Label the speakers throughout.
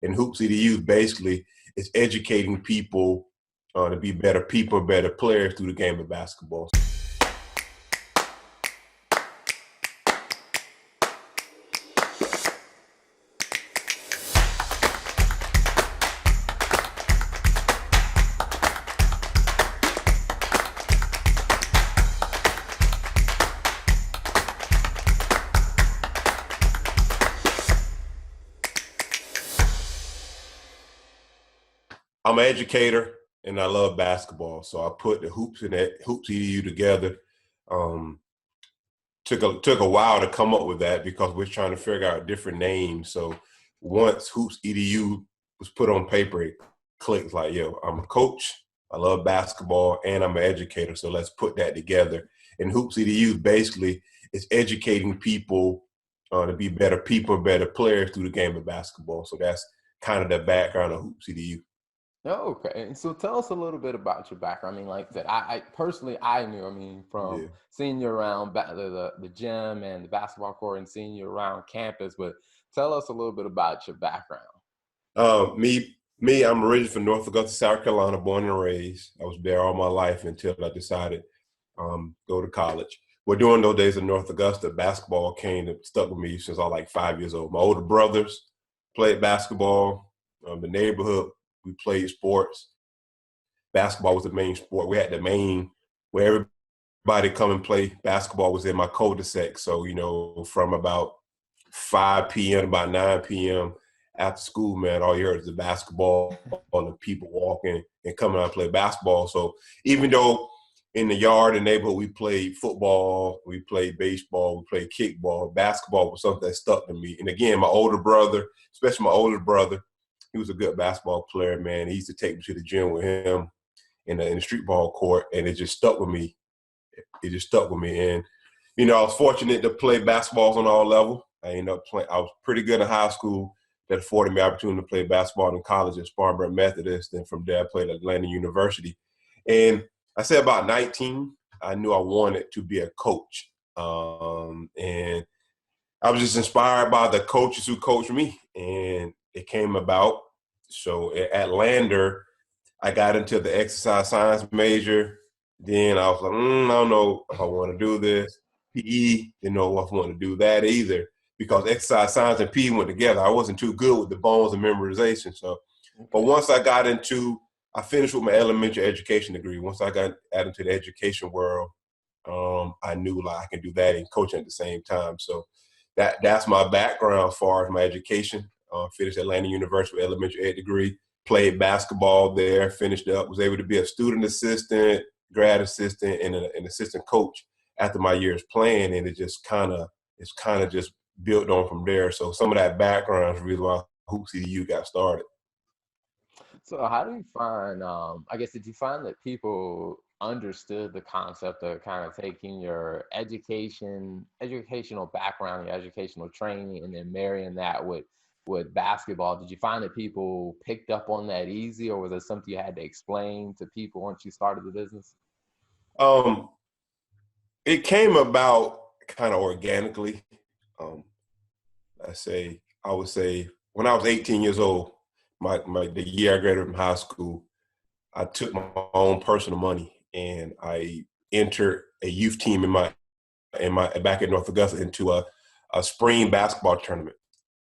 Speaker 1: And HOOPSEDU basically is educating people to be better people, better players through the game of basketball. I'm an educator and I love basketball, so I put the hoops and that HOOPSEDU together. Um, took a while to come up with that because we're trying to figure out different names. So once HOOPSEDU was put on paper, it clicked like, yo, I'm a coach, I love basketball, and I'm an educator. So let's put that together. And HOOPSEDU basically is educating people to be better people, better players through the game of basketball. So that's kind of the background of HOOPSEDU.
Speaker 2: Oh, okay. And so tell us a little bit about your background. I mean, like I said, I personally, I knew, I mean, from
Speaker 1: Yeah.
Speaker 2: seeing you around the gym and the basketball court and seeing you around campus, but tell us a little bit about your background.
Speaker 1: I'm originally from North Augusta, South Carolina, born and raised. I was there all my life until I decided go to college. Well, during those days in North Augusta, basketball came and stuck with me since I was like 5 years old. My older brothers played basketball. The neighborhood, we played sports. Basketball was the main sport. We had the main where everybody come and play basketball was in my cul-de-sac. So, from about 5 p.m. to about 9 p.m. after school, man, all you heard is the basketball and the people walking and coming out and play basketball. So even though in the yard and neighborhood we played football, we played baseball, we played kickball, basketball was something that stuck to me. And again, my older brother, especially my older brother, he was a good basketball player, man. He used to take me to the gym with him in the street ball court, and it just stuck with me. It just stuck with me. And, I was fortunate to play basketballs on all levels. I ended up playing. I was pretty good in high school. That afforded me opportunity to play basketball in college at Spartanburg Methodist. And from there, I played at Atlanta University. And I said about 19, I knew I wanted to be a coach. And I was just inspired by the coaches who coached me. And it came about. So at Lander, I got into the exercise science major. Then I was like, I don't know if I want to do this. PE, didn't know if I want to do that either because exercise science and PE went together. I wasn't too good with the bones and memorization. So, but
Speaker 2: Okay.
Speaker 1: once I finished with my elementary education degree. Once I got out into the education world, I knew like I can do that and coaching at the same time. So that's my background as far as my education. Finished at Atlanta University with elementary ed degree. Played basketball there, finished up, was able to be a student assistant, grad assistant, and an assistant coach after my years playing, and it's kind of just built on from there. So some of that background is really why HOOPSEDU got started.
Speaker 2: So how do you find, I guess, did you find that people understood the concept of kind of taking your educational background, your educational training, and then marrying that with basketball? Did you find that people picked up on that easy, or was it something you had to explain to people once you started the business?
Speaker 1: Um, it came about kind of organically. Um, I would say when I was 18 years old, the year I graduated from high school, I took my own personal money and I entered a youth team in my back at North Augusta into a spring basketball tournament.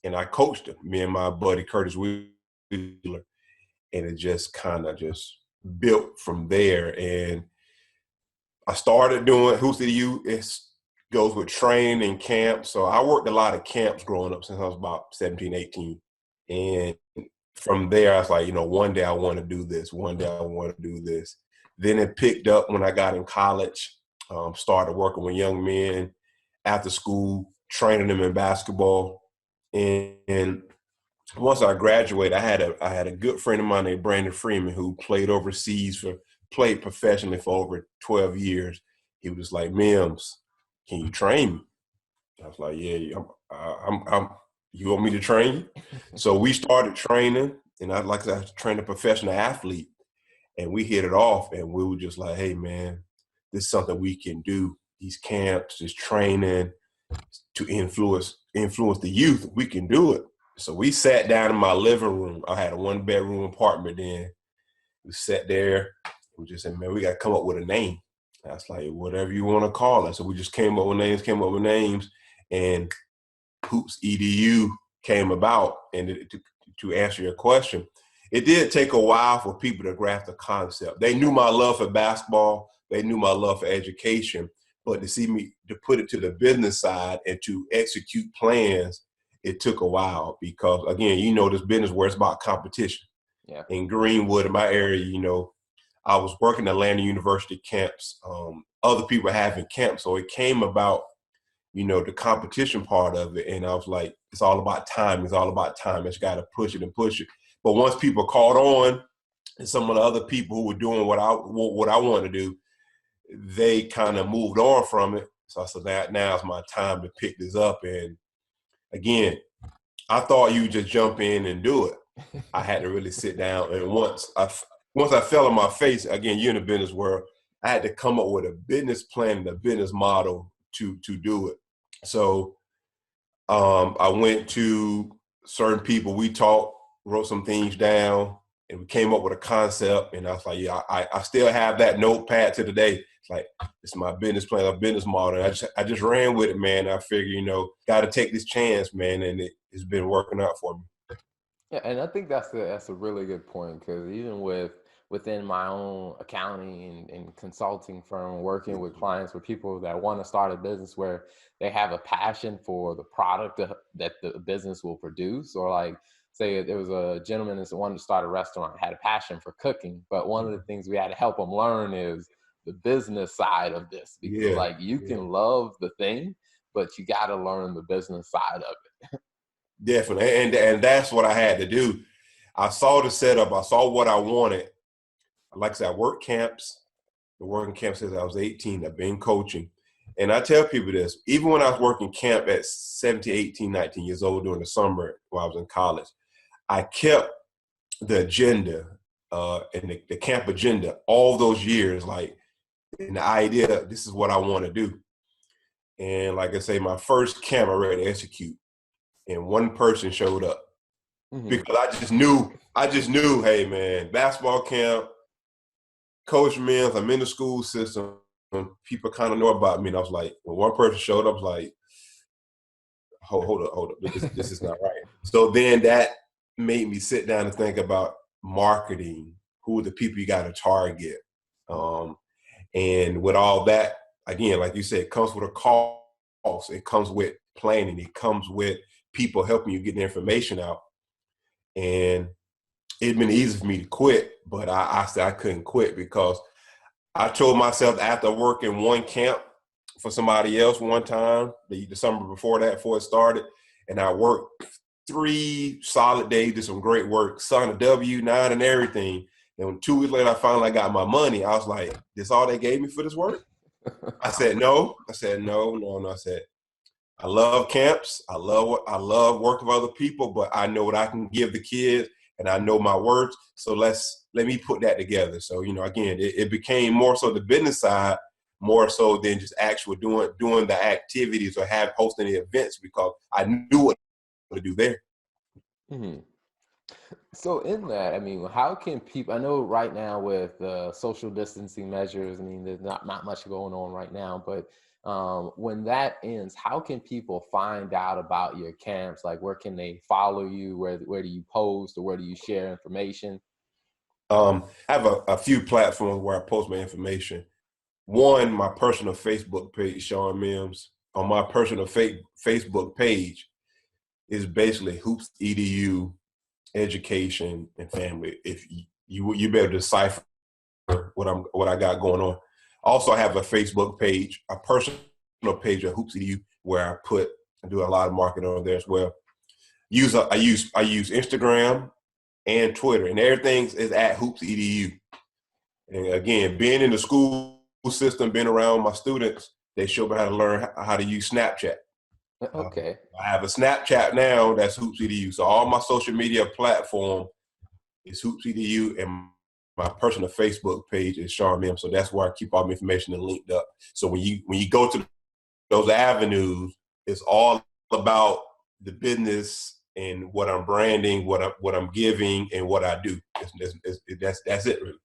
Speaker 1: And I coached them, me and my buddy Curtis Wheeler. And it just kind of just built from there. And I started doing HOOPSEDU. It goes with training and camps. So I worked a lot of camps growing up since I was about 17, 18. And from there, I was like, one day I want to do this. One day I want to do this. Then it picked up when I got in college, started working with young men after school, training them in basketball. And once I graduated, I had a good friend of mine named Brandon Freeman who played professionally for over 12 years. He was like, Mims, can you train me? I was like, yeah, I'm you want me to train you? So we started training, and like I said, I was training a professional athlete, and we hit it off, and we were just like, hey, man, this is something we can do. These camps, this training to influence the youth, we can do it. So we sat down in my living room. I had a 1-bedroom apartment then. We sat there. We just said, man, we got to come up with a name. I was like, whatever you want to call it. So we just came up with names, and Hoops EDU came about. And to answer your question, it did take a while for people to grasp the concept. They knew my love for basketball. They knew my love for education. But to see me, to put it to the business side and to execute plans, it took a while because, again, this business where it's about competition.
Speaker 2: Yeah.
Speaker 1: In Greenwood, in my area, I was working at Atlanta University camps. Other people having camps. So it came about, the competition part of it. And I was like, it's all about time. It's all about time. It's got to push it and push it. But once people caught on, and some of the other people who were doing what I want to do, they kind of moved on from it. So I said, now's my time to pick this up. And again, I thought you just jump in and do it. I had to really sit down. And once I fell on my face, again, you're in the business world, I had to come up with a business plan and a business model to do it. So I went to certain people. We talked, wrote some things down, and we came up with a concept. And I was like, yeah, I still have that notepad to today. It's like, it's my business plan, a business model. And I just ran with it, man. I figured, got to take this chance, man. And it's been working out for me.
Speaker 2: Yeah, and I think that's a really good point, because even within my own accounting and consulting firm, working with clients, with people that want to start a business where they have a passion for the product that the business will produce, or like say there was a gentleman that wanted to start a restaurant, had a passion for cooking, but one of the things we had to help him learn is the business side of this, because like you can love the thing, but you got to learn the business side of it.
Speaker 1: Definitely. And that's what I had to do. I saw the setup. I saw what I wanted. Like I said, I worked camps. The working camp since I was 18. I've been coaching. And I tell people this, even when I was working camp at 17, 18, 19 years old during the summer while I was in college, I kept the agenda and the camp agenda all those years, like, and the idea, this is what I want to do. And like I say, my first camp I ready to execute. And one person showed up because I just knew, hey man, basketball camp, Coach Mims, I'm in the school system. People kind of know about me. And I was like, when one person showed up, I was like, hold up. This is not right. So then that made me sit down and think about marketing. Who are the people you got to target? And with all that, again, like you said, it comes with a cost. It comes with planning. It comes with people helping you get the information out. And it'd been easy for me to quit, but I said I couldn't quit because I told myself after working one camp for somebody else one time, the summer before it started, and I worked 3 solid days, did some great work, signed a W-9 and everything. And 2 weeks later, I finally got my money. I was like, this all they gave me for this work? I said, no. I said, no. I said, I love camps. I love working with other people, but I know what I can give the kids and I know my worth. So let me put that together. So, again, it became more so the business side, more so than just actual doing the activities or hosting the events, because I knew what to do there.
Speaker 2: Mm-hmm. So in that, I mean, how can people, I know right now with social distancing measures, I mean, there's not much going on right now, but when that ends, how can people find out about your camps? Like, where can they follow you? Where do you post, or where do you share information?
Speaker 1: I have a few platforms where I post my information. One, my personal Facebook page, Sean Mims. On my personal Facebook page is basically Hoops EDU, education and family. If you better decipher what I got going on. Also, I have a Facebook page, a personal page of Hoops EDU, where I do a lot of marketing on there as well. I use Instagram and Twitter, and everything is at Hoops EDU. And again, being in the school system, being around my students, they show me how to learn how to use Snapchat.
Speaker 2: Okay.
Speaker 1: I have a Snapchat now that's Hoops EDU. So all my social media platform is Hoops EDU, and my personal Facebook page is Sean Mims. So that's where I keep all my information and linked up. So when you go to those avenues, it's all about the business and what I'm branding, what I'm giving, and what I do. That's it, really.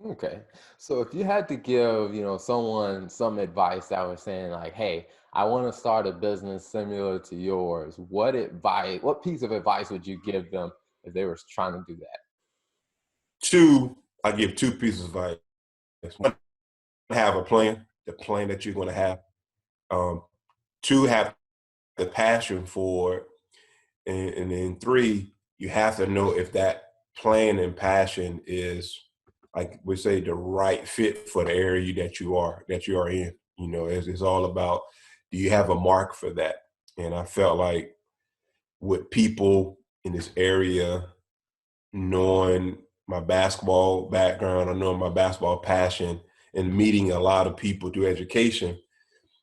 Speaker 2: Okay. So if you had to give, someone some advice that was saying like, hey, I want to start a business similar to yours, what piece of advice would you give them if they were trying to do that?
Speaker 1: Two, I give two pieces of advice. One, have a plan, the plan that you're going to have. Um, Two, have the passion for it. And then three, you have to know if that plan and passion is, like we say, the right fit for the area that you are in. It's all about, do you have a mark for that? And I felt like with people in this area knowing my basketball background, or knowing my basketball passion, and meeting a lot of people through education,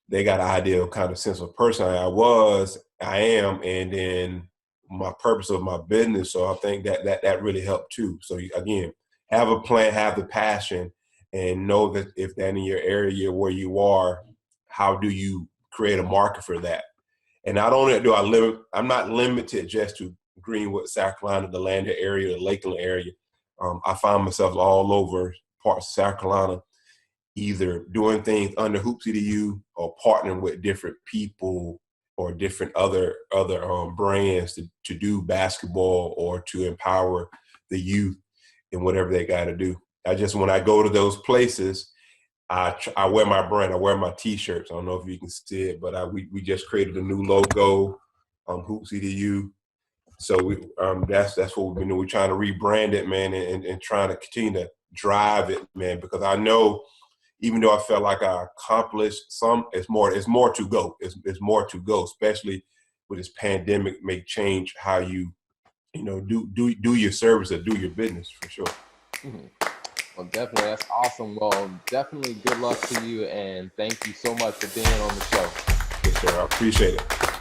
Speaker 1: they got an idea of kind of sense of person I am, and then my purpose of my business. So I think that really helped too. So again, have a plan, have the passion, and know that if that in your area where you are, how do you create a market for that? And not only do I'm not limited just to Greenwood, South Carolina, the Lander area, the Lakeland area. I find myself all over parts of South Carolina, either doing things under HOOPSEDU or partnering with different people or different other brands to do basketball or to empower the youth in whatever they got to do. When I go to those places, I wear my brand. I wear my T-shirts. I don't know if you can see it, but we just created a new logo, HOOPSEDU. So that's what we've been doing. We're trying to rebrand it, man, and trying to continue to drive it, man, because I know, even though I felt like I accomplished some, it's more to go. It's more to go, especially with this pandemic may change how you do your service or do your business, for sure.
Speaker 2: Mhm. Well, definitely, that's awesome. Well, definitely good luck to you, and thank you so much for being on the show.
Speaker 1: Yes, sir. I appreciate it.